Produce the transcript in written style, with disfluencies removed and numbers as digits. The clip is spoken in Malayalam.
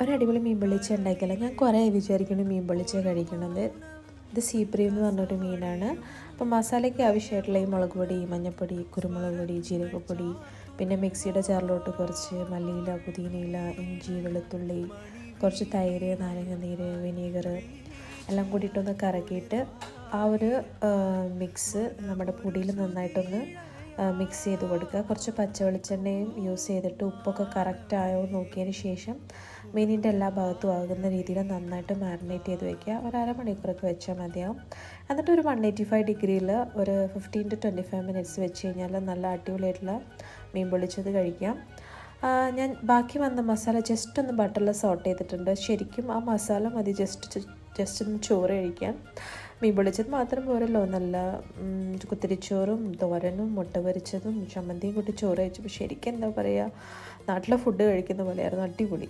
ഒരടിപൊളി മീൻ പൊള്ളിച്ച ഉണ്ടാക്കിയല്ല. ഞാൻ കുറേ വിചാരിക്കണം മീൻ പൊള്ളിച്ച കഴിക്കണത്. ഇത് സീപ്രി എന്ന് പറഞ്ഞൊരു മീനാണ്. അപ്പോൾ മസാലയ്ക്ക് ആവശ്യമായിട്ടുള്ള ഈ മുളക് പൊടി, മഞ്ഞൾപ്പൊടി, കുരുമുളക് പൊടി, ജീരകപ്പൊടി, പിന്നെ മിക്സിയുടെ ജാറിലോട്ട് കുറച്ച് മല്ലിയില, പുതിനയില, ഇഞ്ചി, വെളുത്തുള്ളി, കുറച്ച് തൈര്, നാരങ്ങ നീര്, വിനീഗർ എല്ലാം കൂടിയിട്ടൊന്ന് കറക്കിയിട്ട് ആ ഒരു മിക്സ് നമ്മുടെ പൊടിയിൽ നന്നായിട്ടൊന്ന് മിക്സ് ചെയ്ത് കൊടുക്കുക. കുറച്ച് പച്ച വെളിച്ചെണ്ണയും യൂസ് ചെയ്തിട്ട് ഉപ്പൊക്കെ കറക്റ്റായോ നോക്കിയതിന് ശേഷം മീനിൻ്റെ എല്ലാ ഭാഗത്തും ആകുന്ന രീതിയിൽ നന്നായിട്ട് മാരിനേറ്റ് ചെയ്ത് വയ്ക്കുക. ഒരു അരമണിക്കൂറൊക്കെ വെച്ചാൽ മതിയാവും. എന്നിട്ട് ഒരു 185 ഡിഗ്രിയിൽ ഒരു 15 to 25 മിനിറ്റ്സ് വെച്ച് കഴിഞ്ഞാൽ നല്ല അടിപൊളിയായിട്ടുള്ള മീൻ പൊള്ളിച്ചത് കഴിക്കാം. ഞാൻ ബാക്കി വന്ന മസാല ജസ്റ്റ് ഒന്ന് ബട്ടറിൽ സോട്ട് ചെയ്തിട്ടുണ്ട്. ശരിക്കും ആ മസാല മതി ജസ്റ്റ് ഒന്ന് ചോറ് കഴിക്കാൻ. മീൻ പൊള്ളിച്ചത് മാത്രം പോരല്ലോ, നല്ല കുത്തിരിച്ചോറും തോരനും മുട്ട പൊരിച്ചതും ചമ്മന്തിയും കൂട്ടി ചോറ് കഴിച്ചപ്പോൾ ശരിക്കും എന്താ പറയുക, നാട്ടിലെ ഫുഡ് കഴിക്കുന്ന പോലെയായിരുന്നു. അടിപൊളി.